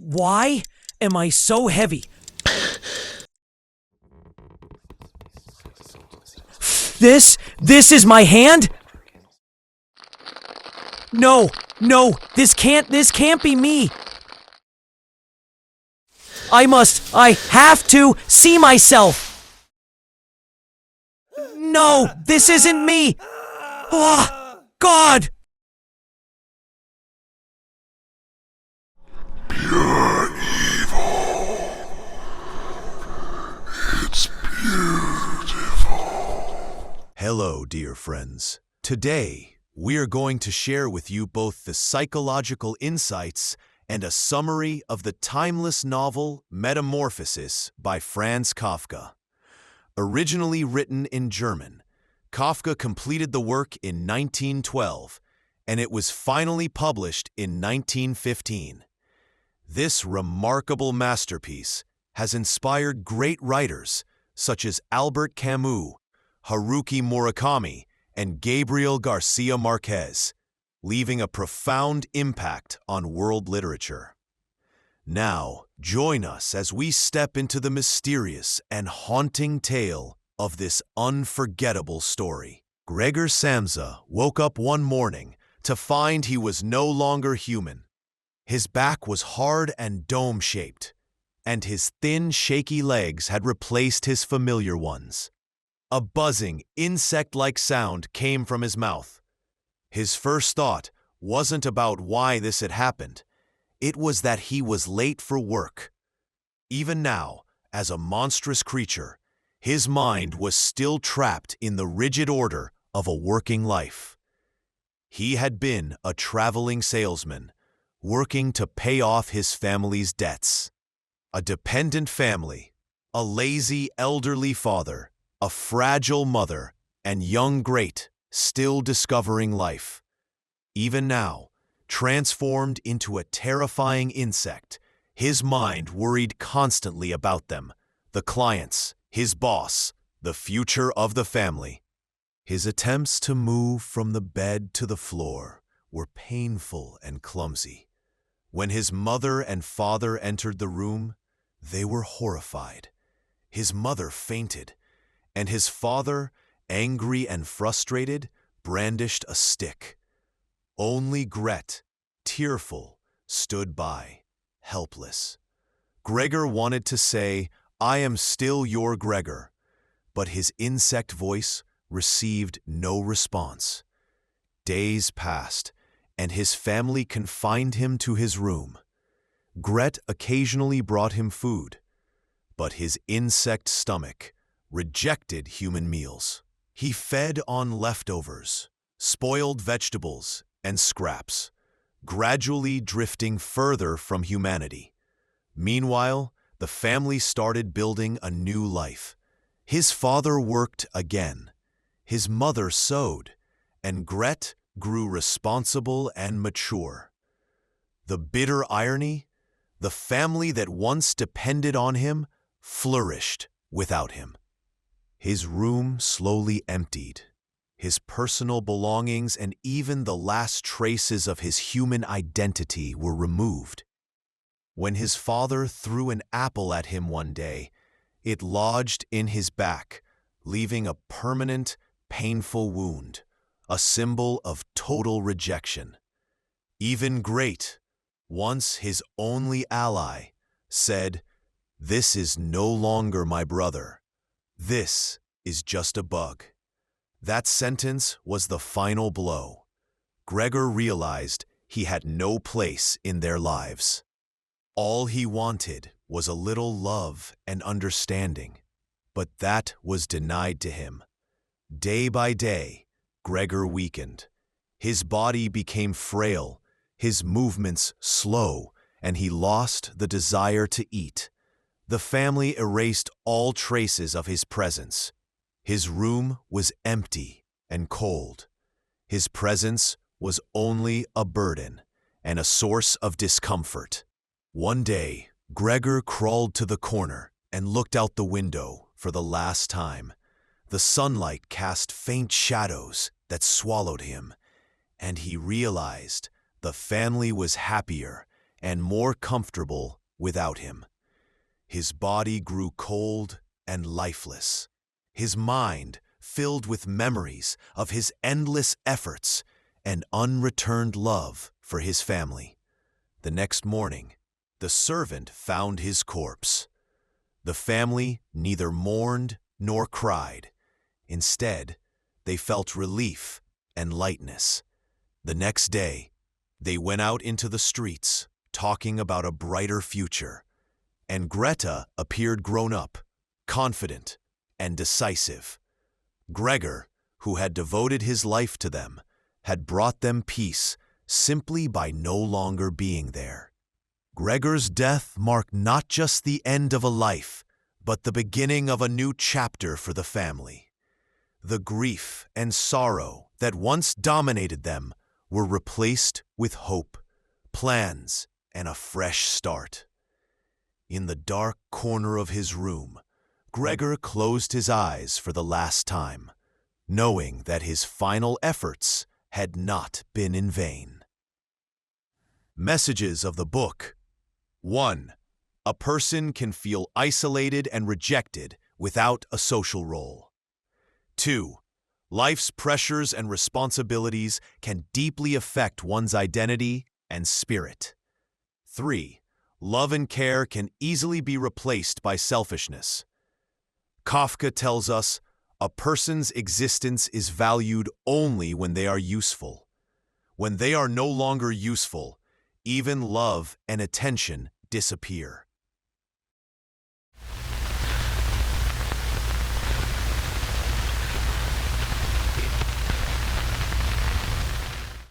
Why am I so heavy? This is my hand? No, this can't be me. I have to see myself. No, this isn't me. Oh, God. Pure evil. It's beautiful. Hello, dear friends. Today, we are going to share with you both the psychological insights and a summary of the timeless novel Metamorphosis by Franz Kafka. Originally written in German, Kafka completed the work in 1912, and it was finally published in 1915. This remarkable masterpiece has inspired great writers such as Albert Camus, Haruki Murakami, and Gabriel Garcia Marquez, leaving a profound impact on world literature. Now, join us as we step into the mysterious and haunting tale of this unforgettable story. Gregor Samsa woke up one morning to find he was no longer human. His back was hard and dome-shaped, and his thin, shaky legs had replaced his familiar ones. A buzzing, insect-like sound came from his mouth. His first thought wasn't about why this had happened. It was that he was late for work. Even now, as a monstrous creature, his mind was still trapped in the rigid order of a working life. He had been a traveling salesman, working to pay off his family's debts. A dependent family, a lazy elderly father, a fragile mother, and young Great, still discovering life. Even now, transformed into a terrifying insect, his mind worried constantly about them, the clients, his boss, the future of the family. His attempts to move from the bed to the floor were painful and clumsy. When his mother and father entered the room, they were horrified. His mother fainted, and his father, angry and frustrated, brandished a stick. Only Gret, tearful, stood by, helpless. Gregor wanted to say, "I am still your Gregor," but his insect voice received no response. Days passed, and his family confined him to his room. Gret occasionally brought him food, but his insect stomach rejected human meals. He fed on leftovers, spoiled vegetables, and scraps, gradually drifting further from humanity. Meanwhile, the family started building a new life. His father worked again, his mother sewed, and Gret grew responsible and mature. The bitter irony? The family that once depended on him flourished without him. His room slowly emptied. His personal belongings and even the last traces of his human identity were removed. When his father threw an apple at him one day, it lodged in his back, leaving a permanent, painful wound, a symbol of total rejection. Even Great, once his only ally, said, "This is no longer my brother. This is just a bug." That sentence was the final blow. Gregor realized he had no place in their lives. All he wanted was a little love and understanding, but that was denied to him. Day by day, Gregor weakened. His body became frail, his movements slow, and he lost the desire to eat. The family erased all traces of his presence. His room was empty and cold. His presence was only a burden and a source of discomfort. One day, Gregor crawled to the corner and looked out the window for the last time. The sunlight cast faint shadows that swallowed him, and he realized the family was happier and more comfortable without him. His body grew cold and lifeless, his mind filled with memories of his endless efforts and unreturned love for his family. The next morning, the servant found his corpse. The family neither mourned nor cried. Instead, they felt relief and lightness. The next day, they went out into the streets, talking about a brighter future. And Greta appeared grown up, confident, and decisive. Gregor, who had devoted his life to them, had brought them peace simply by no longer being there. Gregor's death marked not just the end of a life, but the beginning of a new chapter for the family. The grief and sorrow that once dominated them were replaced with hope, plans, and a fresh start. In the dark corner of his room, Gregor closed his eyes for the last time, knowing that his final efforts had not been in vain. Messages of the book. 1. A person can feel isolated and rejected without a social role. 2. Life's pressures and responsibilities can deeply affect one's identity and spirit. 3. Love and care can easily be replaced by selfishness. Kafka tells us, a person's existence is valued only when they are useful. When they are no longer useful, even love and attention disappear.